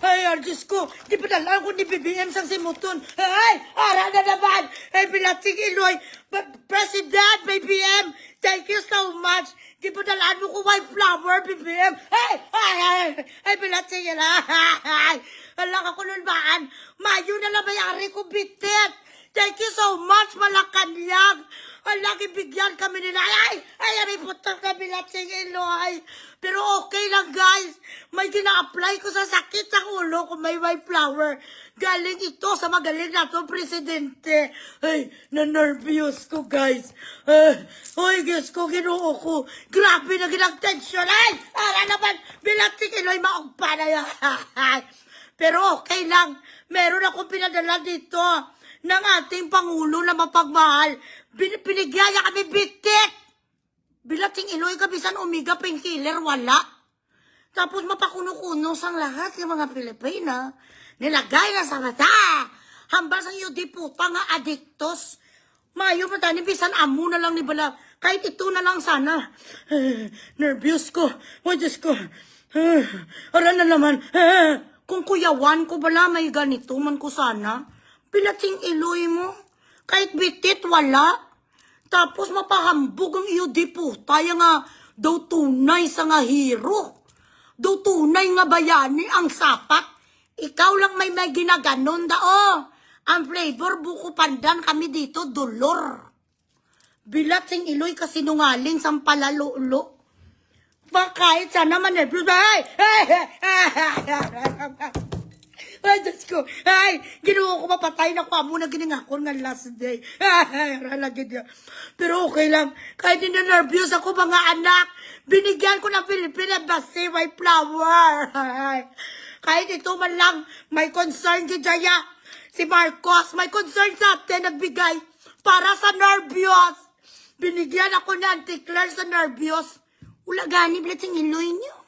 Ay, Diyos ko, di pa dalaan ko ni BBM sang simuton. Ay, ara na naman. Ay, bilating Iloy. President, BBM, thank you so much. Di pa dalaan mo ko white flower, BBM. Ay, bilating yan. Ay, alam ka nun baan. Mayo na lang mayari ko bitit. Thank you so much, Malacanang. Ang lagi bigyan kami nila. Ay, may putang na bilating Iloy. Pero okay lang, guys. May gina-apply ko sa sakit sa ulo kung may white flower. Galing ito sa magaling na to, presidente. Ay, na-nervous ko, guys. Ay, Diyos ko, ginoo ko. Grabe na ginag-tension. Ay, ara naman, bilating Iloy, maugpa na yan. Pero okay lang. Meron akong pinadala dito ng ating Pangulo na mapagmahal. Pinigyan niya kami bitik. Bilating Iloy, kabisan Omega Painkiller, wala. Tapos mapakuno-kuno sang lahat ng mga Pilipina. Nilagay na sa mata. Hambal sang iyo di puta nga adiktos. Mayo pa tayo, bisan amo na lang ni Bala. Kahit ito na lang sana. Nervous ko. Oh, Diyos ko. Ara na naman. Kung kuyawan ko bala, may ganito man ko sana. Bilating Iloy mo. Kahit bitit, wala. Tapos mapahambog ang iyo di puta. Nga daw tunay sa nga hero. Daw tunay nga bayani ang sapat. Ikaw lang may ginaganon dao. Ang flavor buko pandan kami dito, dolor. Bilating Iloy kasi nungaling sang palalulo. Kahit sana manebros. Ay, Diyos ko. Ay, ginawa ko mapatay na ko. Amo na ginangakon nga last day. Ay, ralagin niya. Pero okay lang. Kahit nervous ako, mga anak. Binigyan ko ng Philippine Embassy white flower. Ay, kahit ito man lang, may concern si Jaya. Si Marcos, may concern sa atin, nagbigay. Para sa nervous. Binigyan ako ni Auntie Claire sa nervous. Wala gani, bilat sing Iloy niyo.